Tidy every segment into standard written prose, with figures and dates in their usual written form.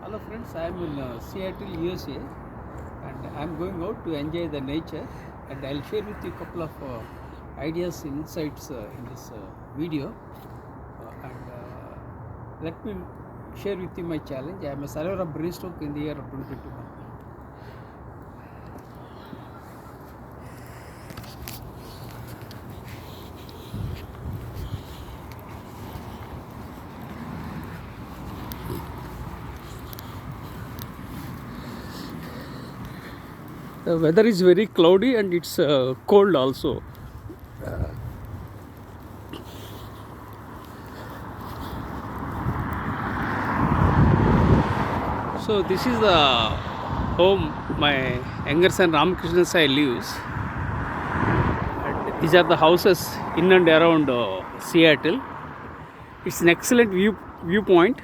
Hello friends, I am in Seattle, USA, and I am going out to enjoy the nature, and I'll share with you a couple of ideas and insights in this video. And let me share with you my challenge. I am a survivor of brain stroke in the year of 2021. The weather is very cloudy and it's cold also. So this is the home my younger son Ramakrishna Sai lives. And these are the houses in and around Seattle. It's an excellent viewpoint,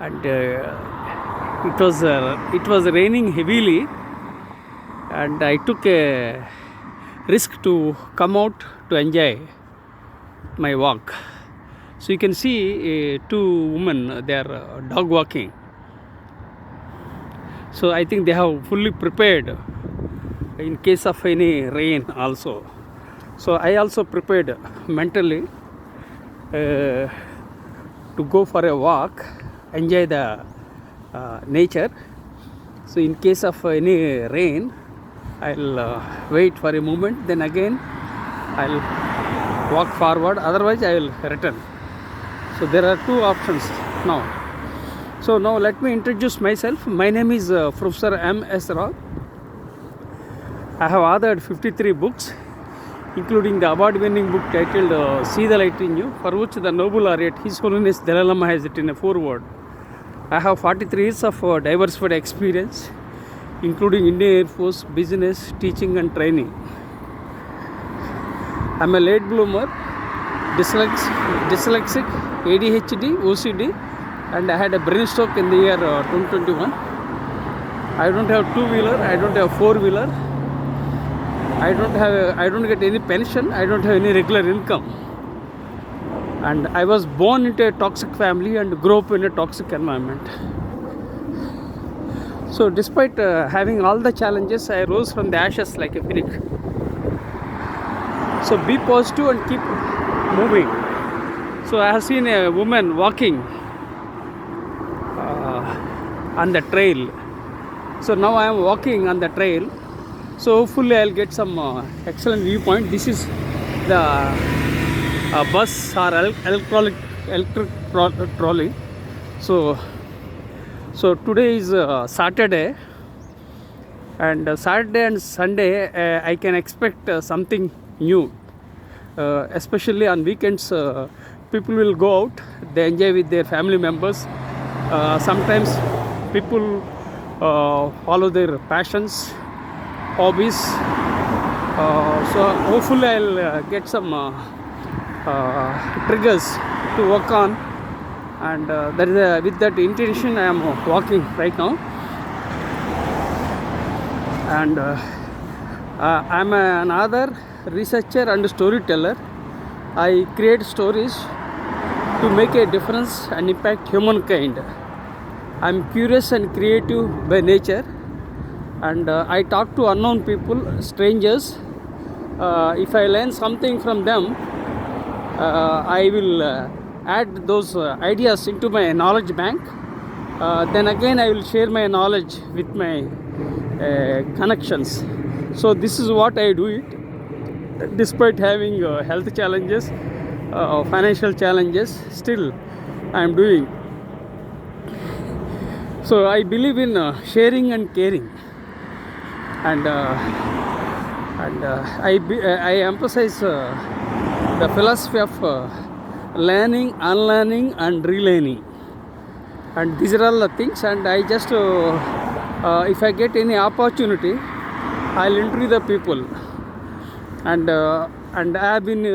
and it was raining heavily. And I took a risk to come out to enjoy my walk. So you can see two women, they are dog walking. So I think they have fully prepared in case of any rain also. So I also prepared mentally to go for a walk, enjoy the nature. So in case of any rain, I'll wait for a moment, then again I'll walk forward, otherwise I will return. So there are two options now. So now let me introduce myself. My name is Professor M.S.Rao. I have authored 53 books, including the award-winning book titled See the Light in You, for which the Nobel laureate His Holiness Dalai Lama has written a foreword. I have 43 years of diversified experience, including Indian Air Force, business, teaching and training. I'm a late bloomer, dyslexic, ADHD, OCD, and I had a brain stroke in the year 2021. I don't have two-wheeler, I don't have four-wheeler, I don't get any pension, I don't have any regular income. And I was born into a toxic family and grew up in a toxic environment. So despite having all the challenges, I rose from the ashes like a phoenix. So be positive and keep moving. So I have seen a woman walking on the trail. So now I am walking on the trail. So hopefully I'll get some excellent viewpoint. This is the bus or electric trolley. So today is Saturday, and Saturday and Sunday I can expect something new. Especially on weekends, people will go out, they enjoy with their family members. Sometimes people follow their passions, hobbies. So hopefully I'll get some triggers to work on. And with that intention I am walking right now. And I am an author, researcher and storyteller. I create stories to make a difference and impact humankind. I am curious and creative by nature, and I talk to unknown people, strangers. If I learn something from them, I will add those ideas into my knowledge bank. Then again I will share my knowledge with my connections. So this is what I do it. Despite having health challenges, financial challenges, still I am doing. So I believe in sharing and caring, and I emphasize the philosophy of learning, unlearning and relearning. And these are all the things, and I just if I get any opportunity, I'll interview the people. And I have been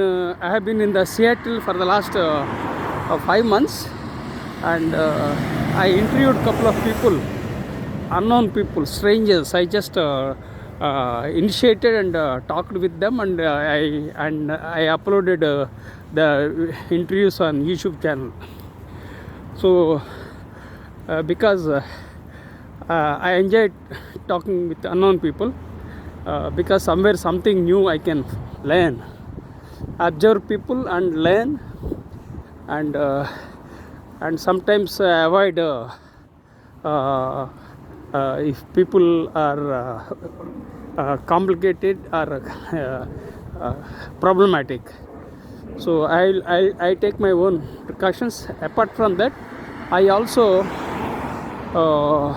in the Seattle for the last 5 months, and I interviewed a couple of people, unknown people, strangers. I just initiated and talked with them, and I uploaded the interviews on YouTube channel. So because I enjoy talking with unknown people, because somewhere something new I can learn, observe people and learn, and sometimes avoid uh, if people are complicated or uh, problematic. So I take my own precautions. Apart from that, I also uh,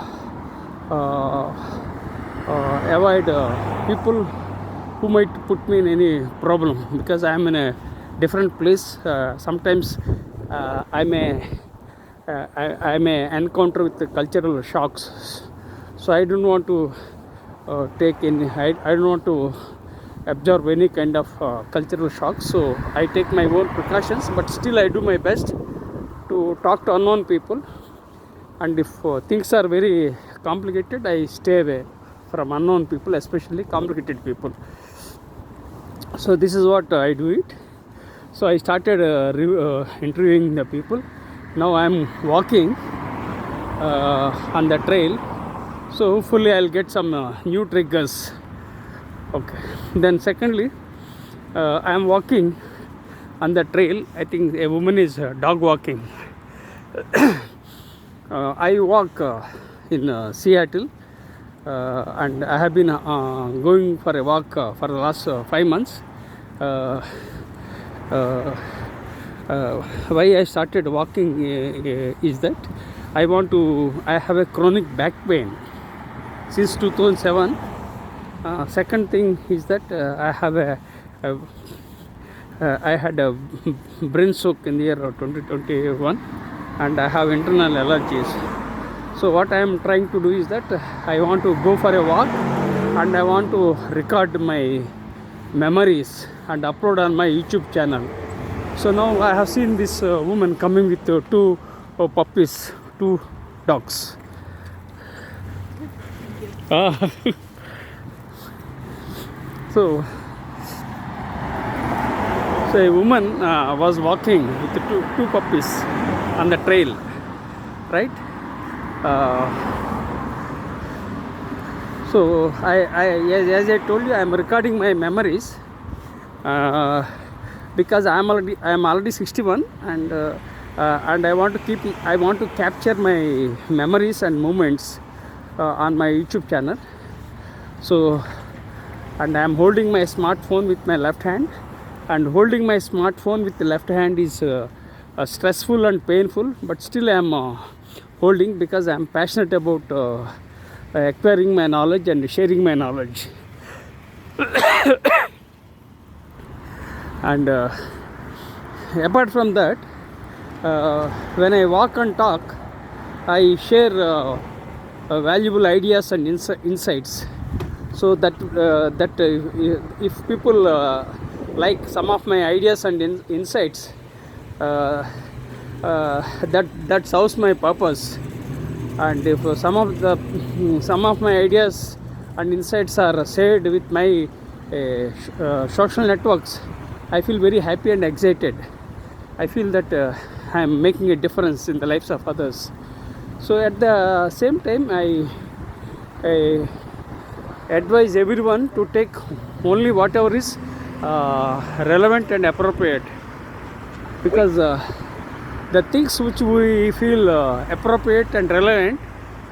uh, avoid people who might put me in any problem, because I am in a different place. Sometimes I may encounter with the cultural shocks. So I don't want to take any. I don't want to absorb any kind of cultural shocks. So I take my own precautions, but still I do my best to talk to unknown people. And if things are very complicated, I stay away from unknown people, especially complicated people. So this is what I do it. So I started interviewing the people. Now I am walking on the trail. So hopefully I'll get some new triggers. Okay. Then secondly, I am walking on the trail. I think a woman is dog walking. I walk in Seattle, and I have been going for a walk for the last 5 months. Why I started walking is that I have a chronic back pain since 2007. Second thing is that I had a brain stroke in the year 2021, and I have internal allergies. So what I am trying to do is that I want to go for a walk, and I want to record my memories and upload on my YouTube channel. So now I have seen this woman coming with two puppies, 2 dogs. So a woman was walking with two puppies on the trail, right? So as I told you, I am recording my memories because I am already 61, and I want to capture my memories and moments on my YouTube channel. So, and I am holding my smartphone with my left hand, and holding my smartphone with the left hand is stressful and painful, but still I am holding, because I am passionate about acquiring my knowledge and sharing my knowledge. And apart from that, when I walk and talk, I share valuable ideas and insights, so that if people like some of my ideas and insights, that serves my purpose. And if some of my ideas and insights are shared with my social networks, I feel very happy and excited. I feel that I am making a difference in the lives of others. So at the same time, I advise everyone to take only whatever is relevant and appropriate, because the things which we feel appropriate and relevant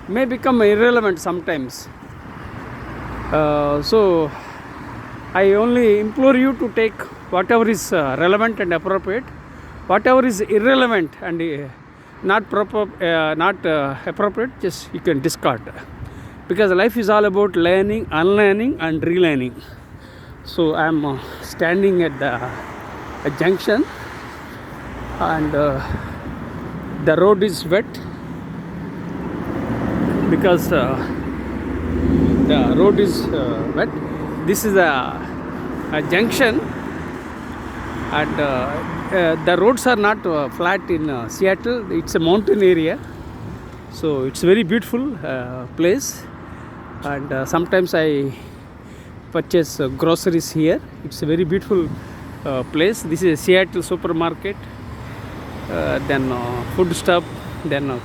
may become irrelevant sometimes. So I only implore you to take whatever is relevant and appropriate. Whatever is irrelevant and not appropriate, just you can discard, because life is all about learning, unlearning and relearning. So I am standing at a junction, and the road is wet, because the road is wet. This is a junction, and the roads are not flat in Seattle. It's a mountain area, so it's a very beautiful place. And sometimes I purchase groceries here. It's a very beautiful place. This is a Seattle supermarket, then food stop, then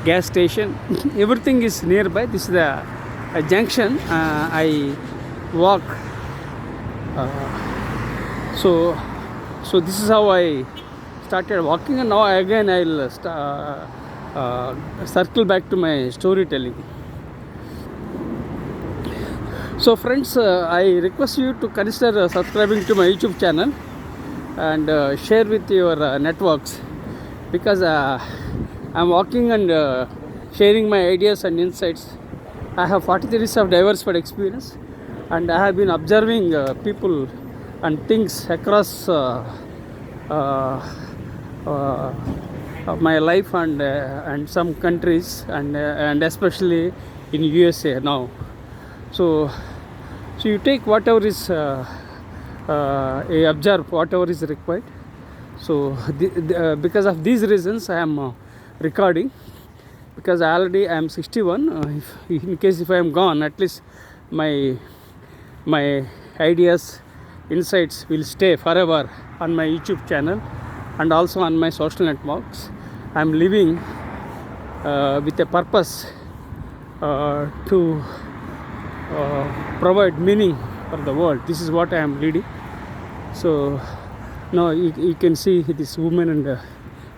gas station. Everything is nearby. This is the junction. I walk. So this is how I started walking, and now again I'll circle back to my storytelling. So friends, I request you to consider subscribing to my YouTube channel and share with your networks, because I'm walking and sharing my ideas and insights. I have 43 years of diversified experience, and I have been observing people and things across my life and some countries, and especially in USA now. So you take whatever is you observe whatever is required. So because of these reasons I am recording, because already I am 61. In case if I am gone, at least my ideas, insights will stay forever on my YouTube channel and also on my social networks. I am living with a purpose to provide meaning for the world. This is what I am leading. So now you can see this woman and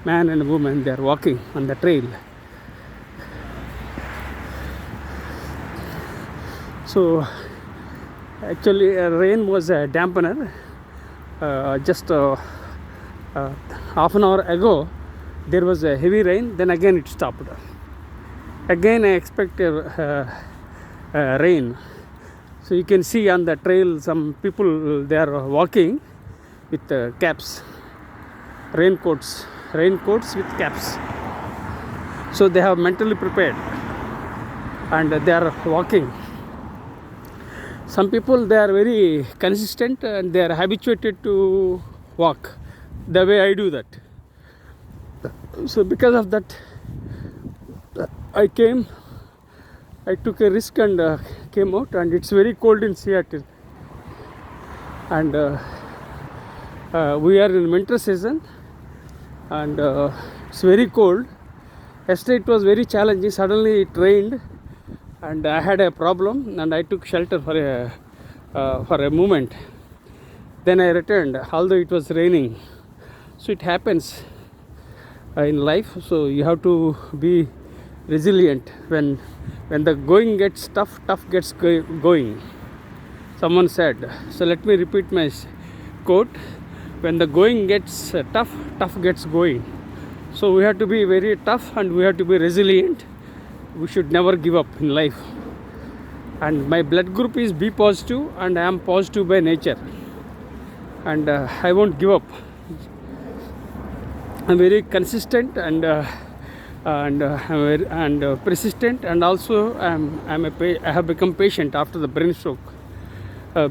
man and woman, they are walking on the trail. So actually rain was a dampener. Just half an hour ago there was a heavy rain, then again it stopped. Again I expect rain. So you can see on the trail some people, they are walking with caps, raincoats with caps. So they have mentally prepared and they are walking. Some people, they are very consistent and they are habituated to walk the way I do that. So because of that I took a risk and came out, and it's very cold in Seattle, and we are in winter season, and it's very cold. Yesterday it was very challenging. Suddenly it rained and I had a problem, and I took shelter for a moment. Then I returned, although it was raining. So it happens in life. So you have to be resilient. When the going gets tough gets going. Someone said. So let me repeat my quote. When the going gets tough gets going. So we have to be very tough and we have to be resilient. We should never give up in life. And my blood group is B positive, and I am positive by nature. And I won't give up. I'm very consistent and persistent, and also I have become patient after the brain stroke.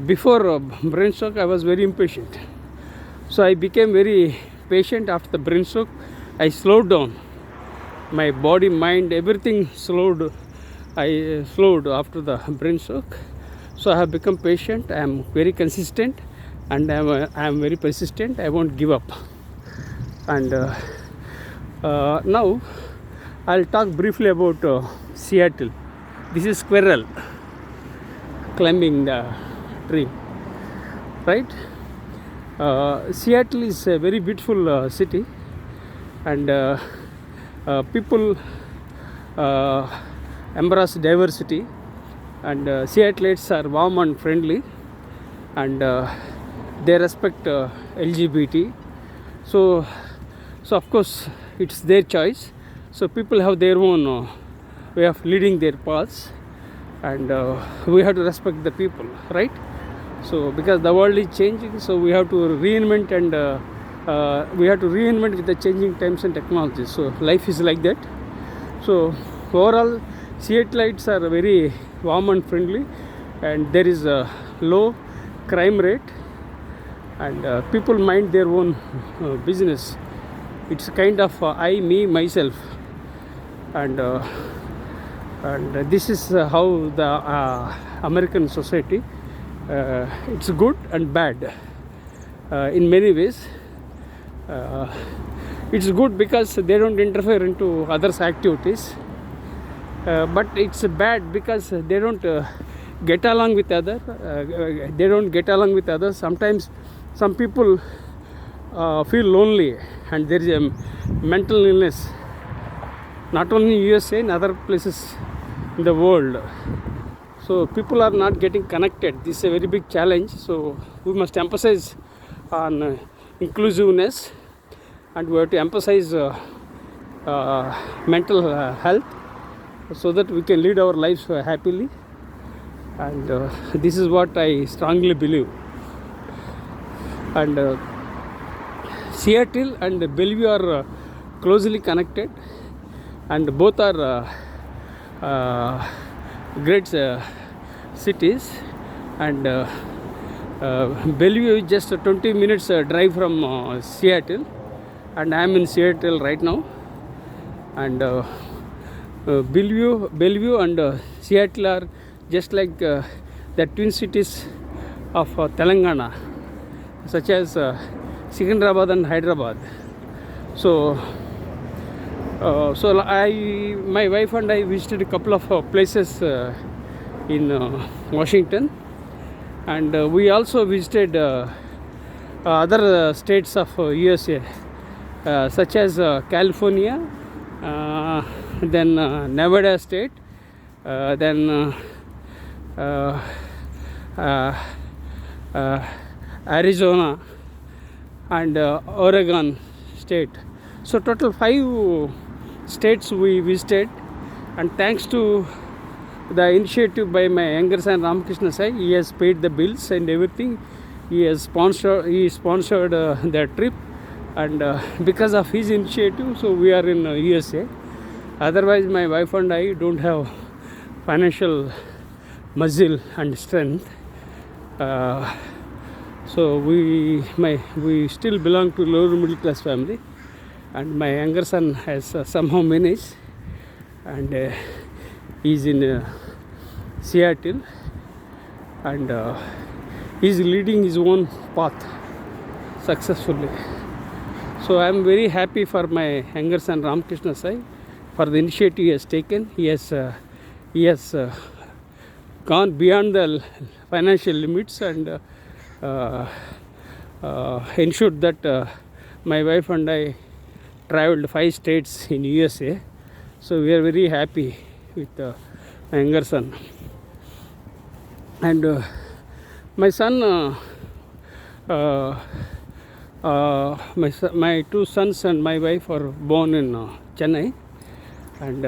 Before brain stroke I was very impatient. So I became very patient after the brain stroke. I slowed down. My body, mind, everything slowed. I slowed after the brain stroke. So I have become patient. I am very consistent, and I am very persistent. I won't give up. And now I'll talk briefly about Seattle. This is squirrel climbing the tree, right? Seattle is a very beautiful city, and people embrace diversity, and Seattleites are warm and friendly, and they respect LGBT. So of course it's their choice. So people have their own way of leading their paths, and we have to respect the people, right? So because the world is changing, so we have to reinvent, and we have to reinvent with the changing times and technologies. So life is like that. So overall, Seattleites are very warm and friendly, and there is a low crime rate, and people mind their own business. It's kind of I, me, myself, and this is how the American society. It's good and bad in many ways. It's good because they don't interfere into others' activities. but it's bad because they don't get along with others. They don't get along with others. Sometimes some people feel lonely, and there is a mental illness, not only in USA, in other places in the world. So people are not getting connected. This is a very big challenge. So we must emphasize on inclusiveness, and we have to emphasize mental health, so that we can lead our lives happily. And this is what I strongly believe. And Seattle and Bellevue are closely connected, and both are great cities. And Bellevue is just a 20 minutes drive from Seattle, and I am in Seattle right now. And Bellevue and Seattle are just like the twin cities of Telangana, such as Secunderabad and Hyderabad. So my wife and I visited a couple of places in Washington, and we also visited other states of USA, such as California, then Nevada state, then Arizona, and Oregon state. So total 5 states we visited, and thanks to the initiative by my younger son Ramakrishna Sai, he has paid the bills and everything. He sponsored the trip, and because of his initiative, so we are in USA. Otherwise, my wife and I don't have financial muscle and strength. So we still belong to lower middle class family, and my younger son has somehow managed, and he's in Seattle, and he's leading his own path successfully. So I am very happy for my younger son Ramakrishna Sai for the initiative he has taken. He has gone beyond the financial limits, and ensured that my wife and I traveled 5 states in USA. So we are very happy with my younger son. And my son, my 2 sons and my wife are born in Chennai, and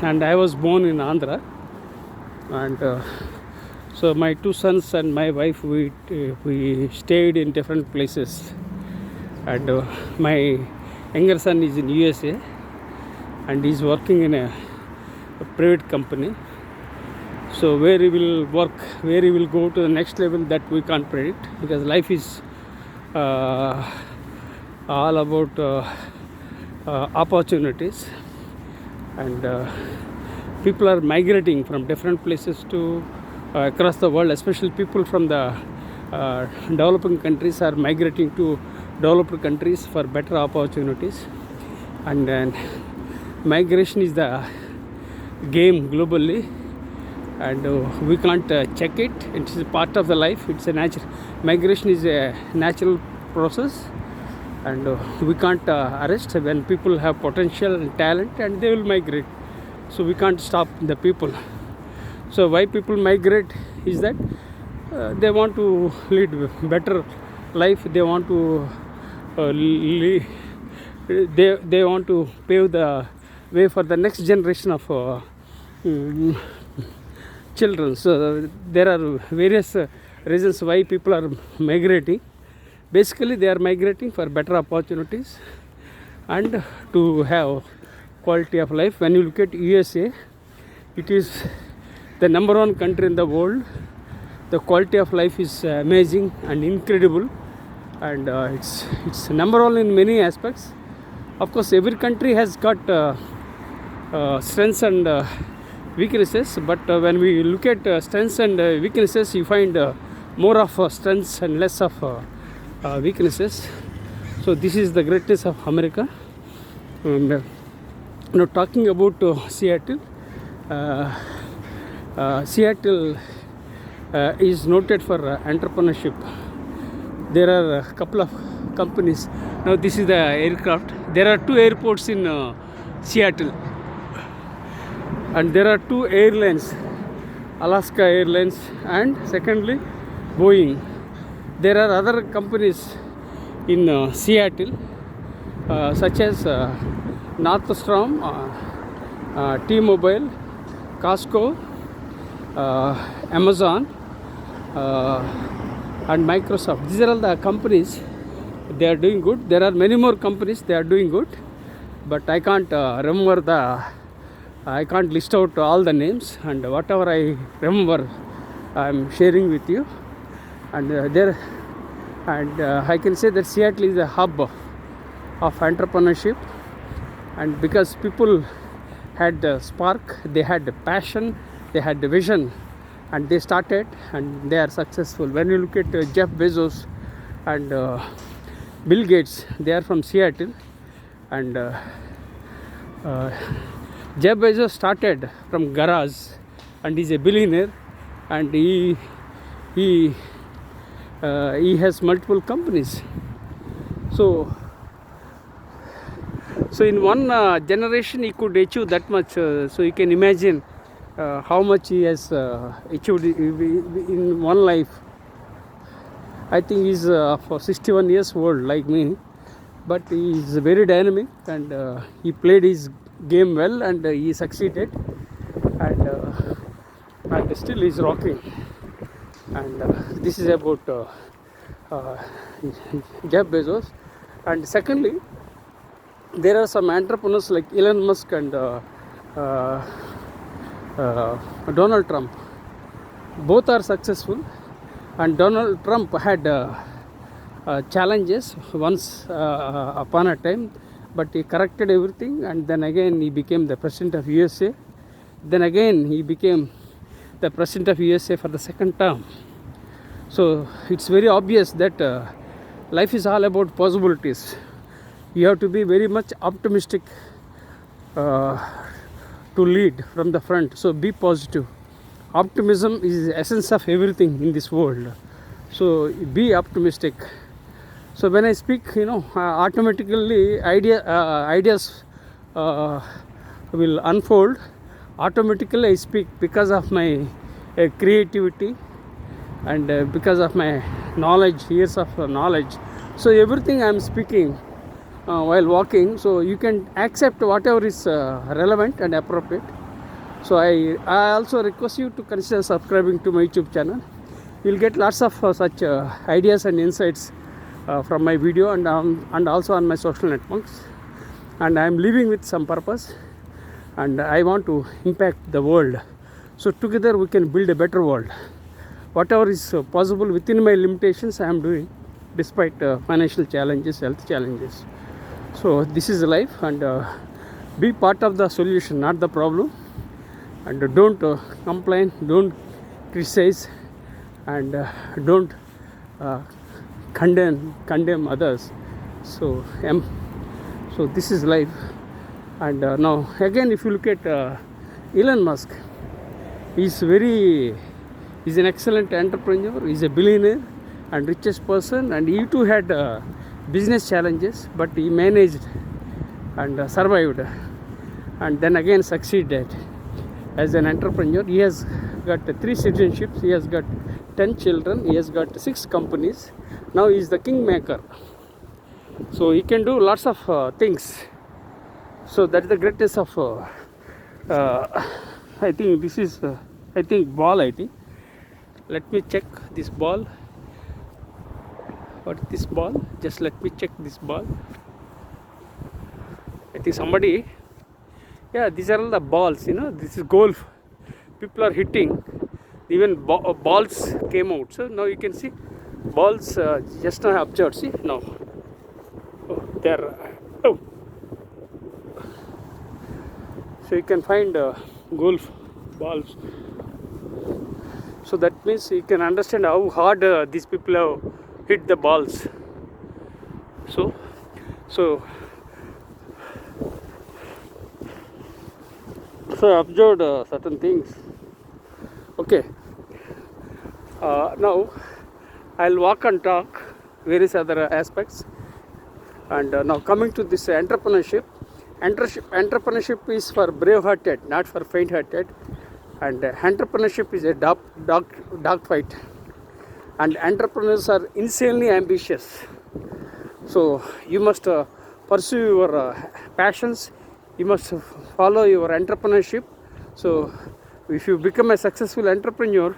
and I was born in Andhra, and so my 2 sons and my wife, we stayed in different places, and my younger son is in USA, and he's working in a private company. So where he will work, where he will go to the next level, that we can't predict, because life is all about opportunities, and people are migrating from different places to across the world. Especially people from the developing countries are migrating to developed countries for better opportunities, and then migration is the game globally, and we can't check it. It is a part of the life. It's a natural migration is a natural process, and we can't arrest. When people have potential and talent, and they will migrate, so we can't stop the people. So why people migrate is that they want to lead better life. They want to they want to pave the way for the next generation of children. So there are various reasons why people are migrating. Basically, they are migrating for better opportunities and to have quality of life. When you look at USA, it is the number 1 country in the world. The quality of life is amazing and incredible, and it's number 1 in many aspects. Of course, every country has got strengths and weaknesses, but when we look at strengths and weaknesses, you find more of strengths and less of weaknesses. So this is the greatness of America. And talking about Seattle, Seattle is noted for entrepreneurship. There are a couple of companies. Now this is the aircraft. There are 2 airports in Seattle, and there are 2 airlines, Alaska Airlines and secondly Boeing. There are other companies in Seattle such as Northstrom, T-Mobile, Costco, Amazon and Microsoft. These are all the companies. They are doing good. There are many more companies, they are doing good, but I can't I can't list out all the names, and whatever I remember I am sharing with you. And I can say that Seattle is a hub of entrepreneurship, and because people had the spark, they had the passion, they had the vision, and they started and they are successful. When you look at Jeff Bezos and Bill Gates, they are from Seattle. And Jeff Bezos started from garage and is a billionaire, and he has multiple companies. So in one generation he could achieve that much. So you can imagine how much he has achieved in one life. I think he's for 61 years old like me, but he is very dynamic, and he played his game well, and he succeeded, and still he's rocking. And this is about Jeff Bezos. And secondly, there are some entrepreneurs like Elon Musk and Donald Trump. Both are successful, and Donald Trump had challenges once upon a time, but he corrected everything, and then again he became the president of USA. Then again he became the president of USA for the second term. So it's very obvious that life is all about possibilities. You have to be very much optimistic to lead from the front. So be positive. Optimism is the essence of everything in this world. So be optimistic. So when I speak, automatically ideas will unfold. Automatically I speak because of my creativity, and because of my knowledge, years of knowledge. So everything I am speaking while walking, so you can accept whatever is relevant and appropriate. So I also request you to consider subscribing to my YouTube channel. You'll get lots of such ideas and insights from my video, and also on my social networks. And I am living with some purpose, and I want to impact the world. So together we can build a better world. Whatever is possible within my limitations I am doing, despite financial challenges, health challenges. So this is life, and be part of the solution, not the problem. And don't complain, don't criticize, and don't condemn others. So this is life. And now again, if you look at Elon Musk, he's an excellent entrepreneur. He's a billionaire and richest person, and he too had business challenges, but he managed and survived, and then again succeeded as an entrepreneur. He has got 3 citizenships, he has got 10 children, he has got 6 companies. Now he is the kingmaker. So he can do lots of things. So that is the greatness of I think this is ball. I think, let me check this ball. What is this ball? Just let me check this ball. I think somebody, these are all the balls, this is golf. People are hitting, even balls came out. So now you can see balls just now observed. See now, they are so you can find golf balls. So that means you can understand how hard these people have hit the balls. So So I observed certain things. Okay, now I'll walk and talk various other aspects. And now coming to this entrepreneurship. Entrepreneurship is for brave-hearted, not for faint-hearted. And entrepreneurship is a dog fight. And entrepreneurs are insanely ambitious. So you must pursue your passions. You must follow your entrepreneurship. So if you become a successful entrepreneur,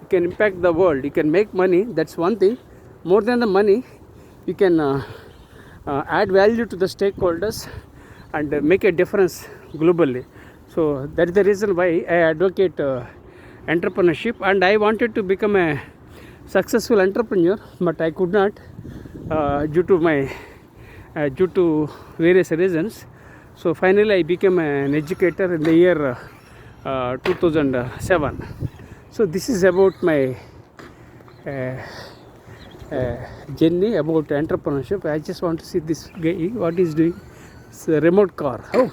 you can impact the world. You can make money. That's one thing. More than the money, you can add value to the stakeholders and make a difference globally. So that is the reason why I advocate entrepreneurship, and I wanted to become a successful entrepreneur, but I could not due to various reasons. So finally I became an educator in the year 2007. So this is about my journey about entrepreneurship. I just want to see this guy, what he's doing. It's a remote car. Oh.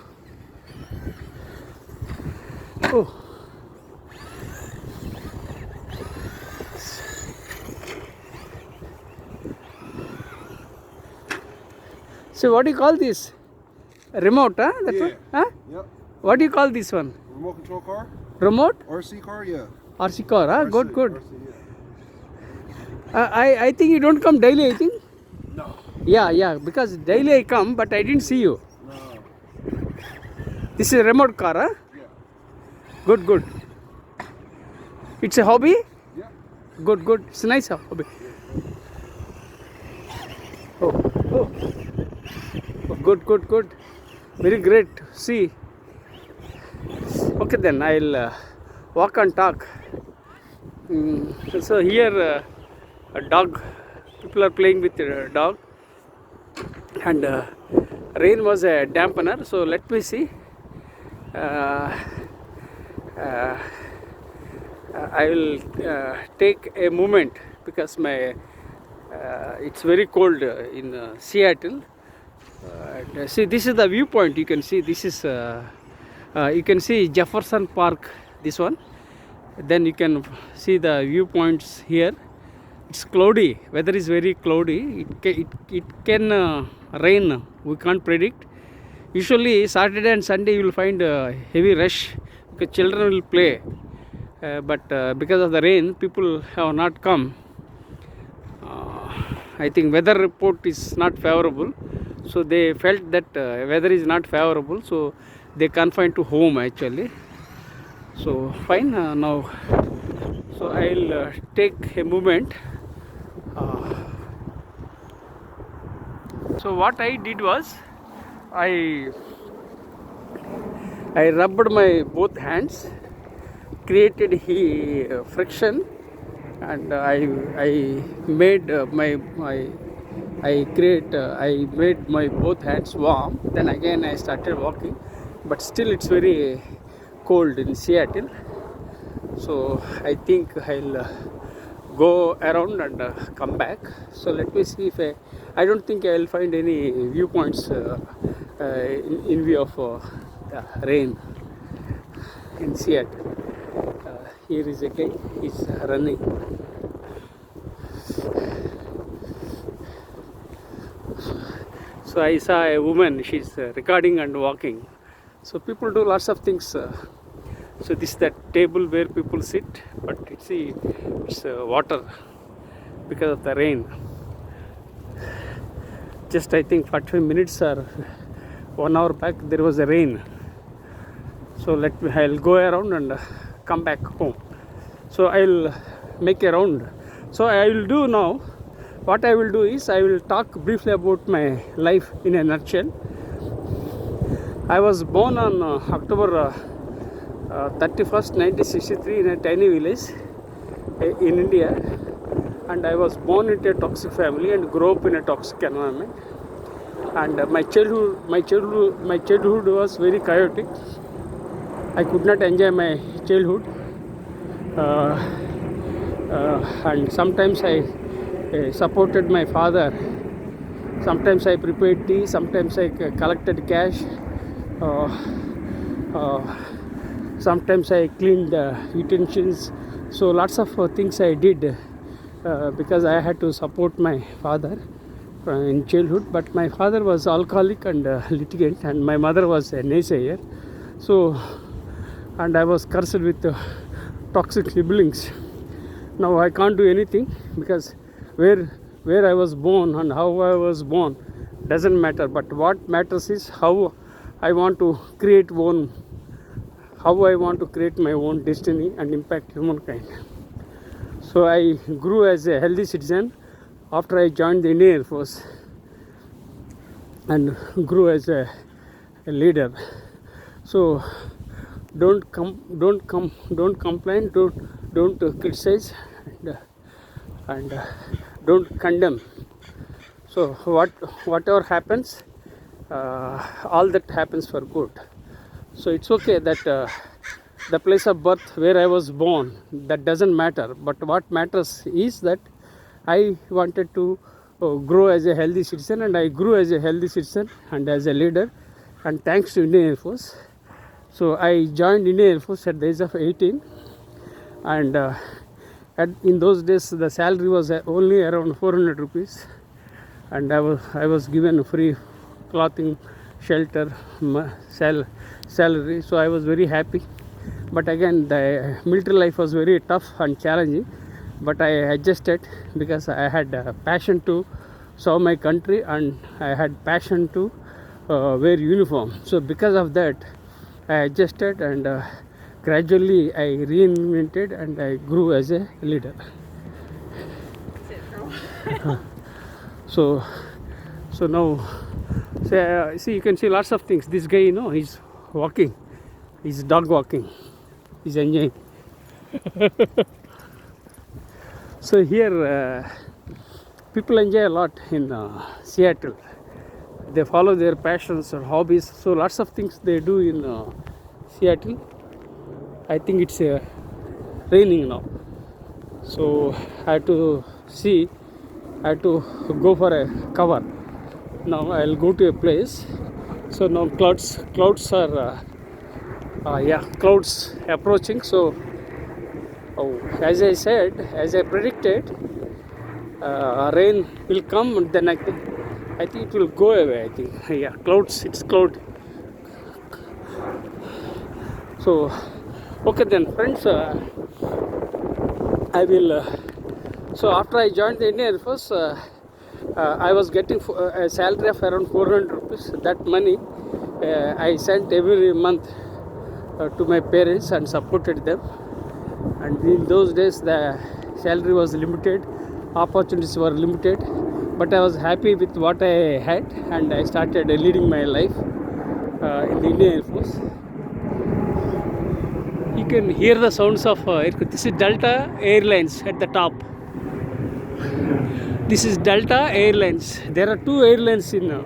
So what do you call this? Remote, huh? That's yeah. What? Huh? Yep. What do you call this one? Remote control car? Remote? RC car, yeah. RC car, huh? RC, Good. RC, yeah. I think you don't come daily, I think. No. Yeah, because daily I come, but I didn't see you. No. This is a remote car, huh? Yeah. Good. It's a hobby? Yeah. Good. It's a nice hobby. Oh. Good. Very great. See. Okay, then I'll walk and talk. So here a dog. People are playing with a dog. And rain was a dampener. So let me see. I will take a moment because it's very cold in Seattle. See, this is the viewpoint. You can see this is you can see Jefferson Park, this one. Then you can see the viewpoints here. It's cloudy. Weather is very cloudy. It can rain. We can't predict. Usually Saturday and Sunday you will find a heavy rush because children will play. But because of the rain, people have not come. I think weather report is not favorable. So they felt that weather is not favorable. So they confined to home actually. So fine now. So I'll take a moment. So what I did was I rubbed my both hands, created friction, and I made I made my both hands warm. Then again I started walking, but still it's very cold in Seattle. So I think I'll go around and come back. So let me see if I don't think I'll find any viewpoints in view of the rain in Seattle. Here is a guy, he's running. So I saw a woman, she's recording and walking. So people do lots of things. So this is the table where people sit, but it's water because of the rain. Just I think 45 minutes or 1 hour back there was a rain. So I'll go around and come back home. So I'll make a round. So I will do now. What I will do is I will talk briefly about my life in a nutshell. I was born on October 31st, 1963 in a tiny village in India, and I was born into a toxic family and grew up in a toxic environment. And my childhood was very chaotic. I could not enjoy my childhood, and sometimes I supported my father Sometimes I prepared tea, sometimes I collected cash, uh, uh, sometimes I cleaned utensils. So lots of things I did because I had to support my father in childhood. But my father was alcoholic and litigant, and my mother was a naysayer. So, and I was cursed with toxic siblings. Now I can't do anything because where I was born and how I was born doesn't matter. But what matters is how I want to create my own destiny and impact humankind. So I grew as a healthy citizen after I joined the Indian Air Force and grew as a leader. So don't complain, don't criticize, and don't condemn. So whatever happens, all that happens for good. So it's okay that the place of birth where I was born, that doesn't matter. But what matters is that I wanted to grow as a healthy citizen, and I grew as a healthy citizen and as a leader, and thanks to Indian Air Force. So I joined Indian Air Force at the age of 18, and in those days the salary was only around 400 rupees, and I was given free clothing, shelter, salary. So I was very happy. But again, the military life was very tough and challenging. But I adjusted because I had a passion to serve my country, and I had passion to wear uniform. So because of that, I adjusted, and gradually I reinvented and I grew as a leader. So now, see, you can see lots of things. This guy, he's walking, he's dog walking, he's enjoying. So here people enjoy a lot in Seattle. They follow their passions or hobbies. So lots of things they do in Seattle. I think it's raining now. So I have to go for a cover. Now I'll go to a place. So now clouds are clouds approaching. So as I predicted, rain will come, and then I think it will go away. I think it's cloud. So okay then, friends, I will. So after I joined the Indian Air Force, I was getting a salary of around 400 rupees. That money I sent every month to my parents and supported them. And in those days the salary was limited, opportunities were limited, but I was happy with what I had, and I started leading my life in the Indian Air Force. You can hear the sounds of this is Delta Airlines at the top. This is Delta Airlines. There are two airlines in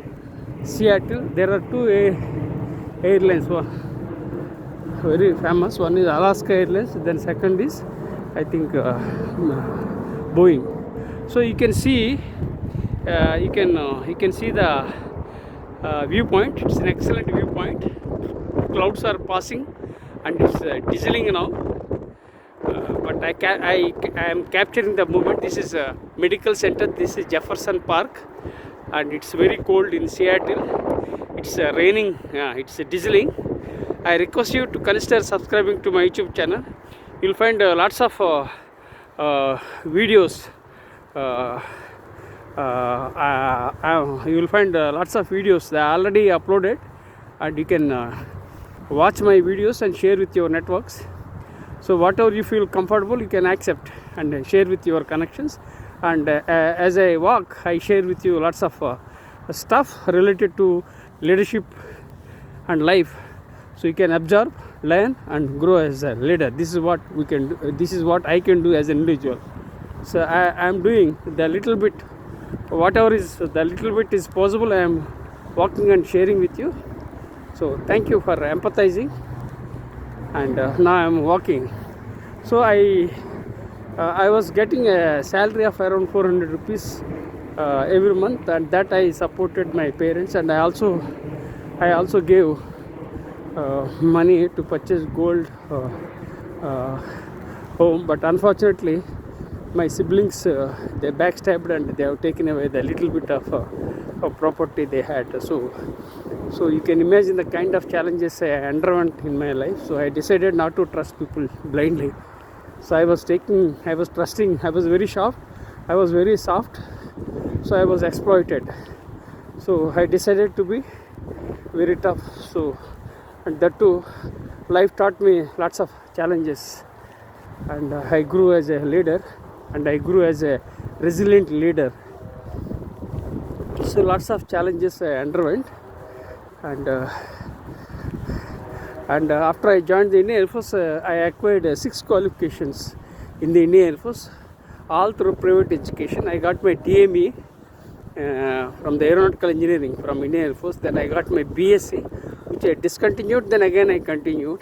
Seattle. There are two airlines. One very famous. One is Alaska Airlines. Then second is, I think, Boeing. So you can see, you can see the viewpoint. It's an excellent viewpoint. Clouds are passing, and it's drizzling now. But I am capturing the moment. This is a medical center. This is Jefferson Park, and it's very cold in Seattle. It's raining. It's drizzling. I request you to consider subscribing to my YouTube channel. You'll find lots of videos. You will find lots of videos that I already uploaded, and you can watch my videos and share with your networks. So whatever you feel comfortable, you can accept and share with your connections. And as I walk, I share with you lots of stuff related to leadership and life. So you can observe, learn, and grow as a leader. This is what we can do. This is what I can do as an individual. So I am doing the little bit, whatever is the little bit is possible. I am walking and sharing with you. So thank you for empathizing. And now I am walking. So I was getting a salary of around 400 rupees every month, and that I supported my parents, and I also gave money to purchase gold home. But unfortunately, my siblings they backstabbed and they have taken away the little bit of property they had. So you can imagine the kind of challenges I underwent in my life. So I decided not to trust people blindly. So I was trusting, I was very soft, so I was exploited. So I decided to be very tough. So, and that too, life taught me lots of challenges, and I grew as a leader, and I grew as a resilient leader. So lots of challenges I underwent, and after I joined the Indian Air Force, I acquired 6 qualifications in the Indian Air Force, all through private education. I got my DME from the aeronautical engineering from Indian Air Force. Then I got my BSc, which I discontinued. Then again I continued.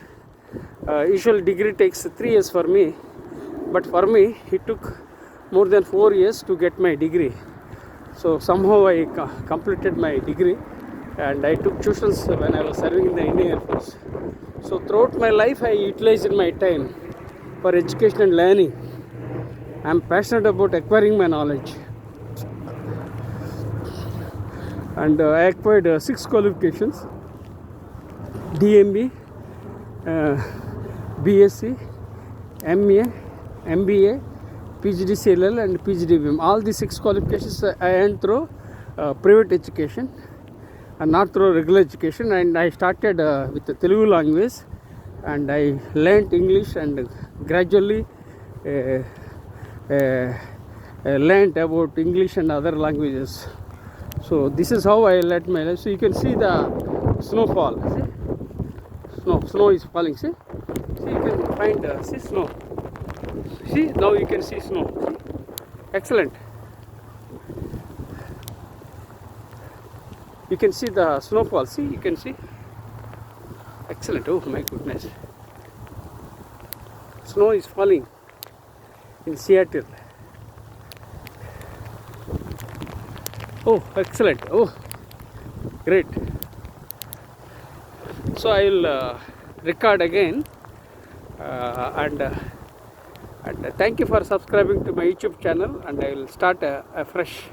Usual degree takes 3 years for me, but for me it took more than 4 years to get my degree. So somehow I completed my degree, and I took tuitions when I was serving in the Indian Air Force. So throughout my life I utilized my time for education and learning. I am passionate about acquiring my knowledge, and I acquired 6 qualifications: DMB, BSc, MA, MBA, Ph.D. CLL and Ph.D. BIM. All the 6 qualifications I earned through private education and not through regular education. And I started with the Telugu language, and I learnt English, and gradually learnt about English and other languages. So this is how I led my life. So you can see the snowfall. See, snow is falling. See, you can find see snow. See, now you can see snow. Excellent. You can see the snowfall. See, you can see. Excellent. Oh my goodness. Snow is falling in Seattle. Oh, excellent. Oh, great. So I will record again, and thank you for subscribing to my YouTube channel, and I will start afresh.